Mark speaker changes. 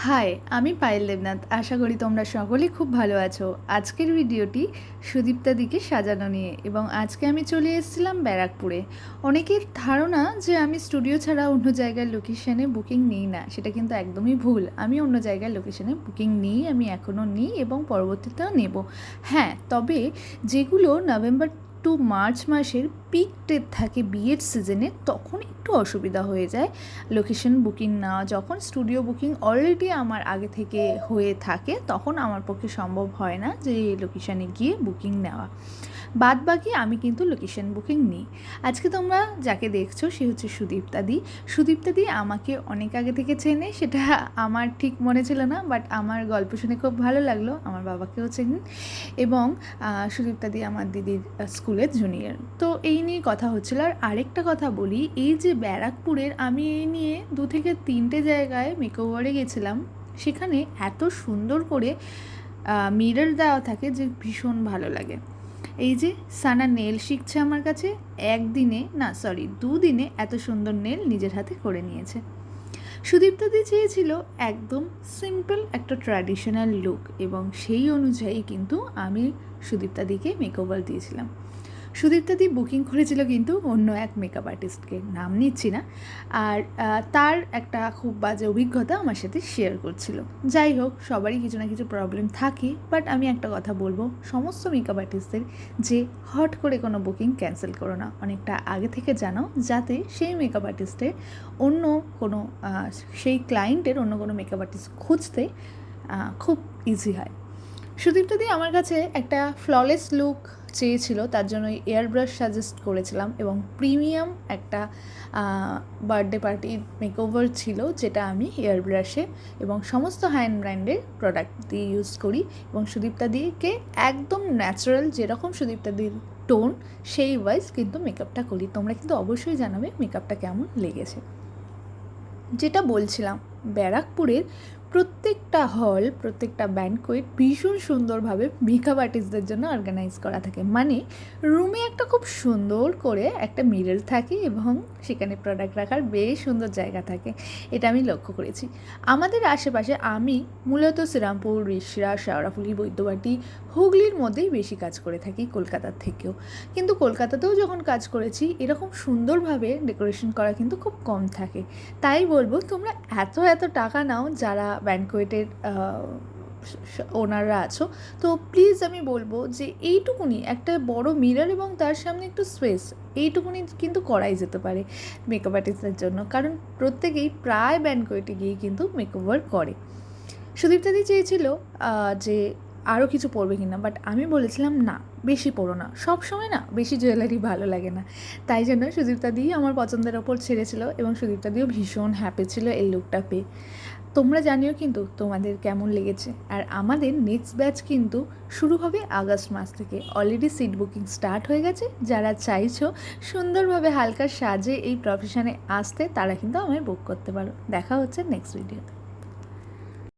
Speaker 1: High, আমি পায়েল দেবনাথ। আশা করি তোমরা সকলেই খুব ভালো আছো। আজকের ভিডিওটি সুদীপ্তাদিকে সাজানো নিয়ে, এবং আজকে আমি চলে এসেছিলাম ব্যারাকপুরে। অনেকের ধারণা যে আমি স্টুডিও ছাড়া অন্য জায়গার লোকেশানে বুকিং নিই না, সেটা কিন্তু একদমই ভুল। আমি অন্য জায়গার লোকেশানে বুকিং নিই, আমি এখনও নিই এবং পরবর্তীতেও নেব। হ্যাঁ, তবে যেগুলো নভেম্বর টু মার্চ মাসের পিক ডেট থাকে বিয়ের সিজনে, তখন একটু অসুবিধা হয়ে যায় লোকেশন বুকিং নেওয়া। যখন স্টুডিও বুকিং অলরেডি আমার আগে থেকে হয়ে থাকে, তখন আমার পক্ষে সম্ভব হয় না যে লোকেশানে গিয়ে বুকিং নেওয়া। বাদ বাকি আমি কিন্তু লোকেশন বুকিং নিই। আজকে তোমরা যাকে দেখছো সে হচ্ছে সুদীপ্তাদি। সুদীপ্তাদি আমাকে অনেক আগে থেকে চেনে, সেটা আমার ঠিক মনে ছিল না, বাট আমার গল্প শুনে খুব ভালো লাগলো। আমার বাবাকেও চেনেন, এবং সুদীপ্তাদি আমার দিদির স্কুলের জুনিয়র। তো এই নিয়ে কথা হচ্ছিল। আর আরেকটা কথা বলি, এই যে ব্যারাকপুরের, আমি এই নিয়ে 2 থেকে 3টে জায়গায় মেকওভারে গেছিলাম। সেখানে এত সুন্দর করে মিরর দেওয়া থাকে যে ভীষণ ভালো লাগে। এই যে সানা নেল শিখছে আমার কাছে, 2 দিনে এত সুন্দর নেল নিজের হাতে করে নিয়েছে। সুদীপ্তাদি চেয়েছিল একদম সিম্পল একটা ট্র্যাডিশনাল লুক, এবং সেই অনুযায়ী কিন্তু আমি সুদীপ্তাদিকে মেকওভার দিয়েছিলাম। সুদীপ্তাদি বুকিং করেছিল কিন্তু অন্য এক মেকআপ আর্টিস্টকে, নাম নিচ্ছি না। আর তার একটা খুব বাজে অভিজ্ঞতা আমার সাথে শেয়ার করছিল। যাই হোক, সবারই কিছু না কিছু প্রবলেম থাকে, বাট আমি একটা কথা বলবো সমস্ত মেকআপ আর্টিস্টদের, যে হট করে কোনো বুকিং ক্যান্সেল করো না, অনেকটা আগে থেকে জানাও, যাতে সেই মেকআপ আর্টিস্টের অন্য কোনো সেই ক্লায়েন্টের অন্য কোনো মেকআপ আর্টিস্ট খুঁজতে খুব ইজি হয়। সুদীপ্তাদি আমার কাছে একটা ফ্ললেস লুক চেয়েছিল, তার জন্য এয়ার ব্রাশ সাজেস্ট করেছিলাম, এবং প্রিমিয়াম একটা বার্থডে পার্টির মেকওভার ছিল, যেটা আমি এয়ার ব্রাশে এবং সমস্ত হ্যান্ড ব্র্যান্ডের প্রোডাক্ট দিয়ে ইউজ করি। এবং সুদীপ্তাদিকে একদম ন্যাচারাল, যেরকম সুদীপ্তাদির টোন সেই ওয়াইজ কিন্তু মেকআপটা করি। তোমরা কিন্তু অবশ্যই জানাবে মেকআপটা কেমন লেগেছে। যেটা বলছিলাম, ব্যারাকপুরের প্রত্যেকটা হল, প্রত্যেকটা ব্যানকোয়েট ভীষণ সুন্দরভাবে মেকআপ আর্টিস্টদের জন্য অর্গানাইজ করা থাকে। মানে রুমে একটা খুব সুন্দর করে একটা মিরর থাকে, এবং সেখানে প্রোডাক্ট রাখার বেশ সুন্দর জায়গা থাকে। এটা আমি লক্ষ্য করেছি আমাদের আশেপাশে। আমি মূলত শ্রীরামপুর, রিষড়া, শেওড়াফুলি, বৈদ্যবাটি, হুগলির মধ্যেই বেশি কাজ করে থাকি, কলকাতার থেকেও। কিন্তু কলকাতাতেও যখন কাজ করেছি, এরকম সুন্দরভাবে ডেকোরেশন করা কিন্তু খুব কম থাকে। তাই বলবো, তোমরা এত টাকা নাও যারা ব্যানকোয়েটের ওনাররা আছো, তো প্লিজ আমি বলবো যে এইটুকুনি একটা বড় মিরর এবং তার সামনে একটু স্পেস, এইটুকুনি কিন্তু করাই যেতে পারে মেকআপ আর্টিস্টদের জন্য, কারণ প্রত্যেকেই প্রায় ব্যানকোয়েটে গিয়ে কিন্তু মেকওভার করে। সুদীপ্তাদি চেয়েছিল যে আরও কিছু পরবে কিনা, বাট আমি বলেছিলাম না, বেশি পরো না, সব সময় না বেশি জুয়েলারি ভালো লাগে না। তাই জন্য সুদীপ্তাদিই আমার পছন্দের ওপর ছেড়েছিল, এবং সুদীপ্তাদিও ভীষণ হ্যাপি ছিল এই লুকটা পেয়ে। তোমরা জানিও কিন্তু তোমাদের কেমন লেগেছে। আর আমাদের নেক্সট ব্যাচ কিন্তু শুরু হবে আগস্ট মাস থেকে। অলরেডি সিট বুকিং স্টার্ট হয়ে গেছে। যারা চাইছো সুন্দরভাবে হালকা সাজে এই প্রফেশনে আসতে, তারা কিন্তু আমায় বুক করতে পারো। দেখা হচ্ছে নেক্সট ভিডিওতে।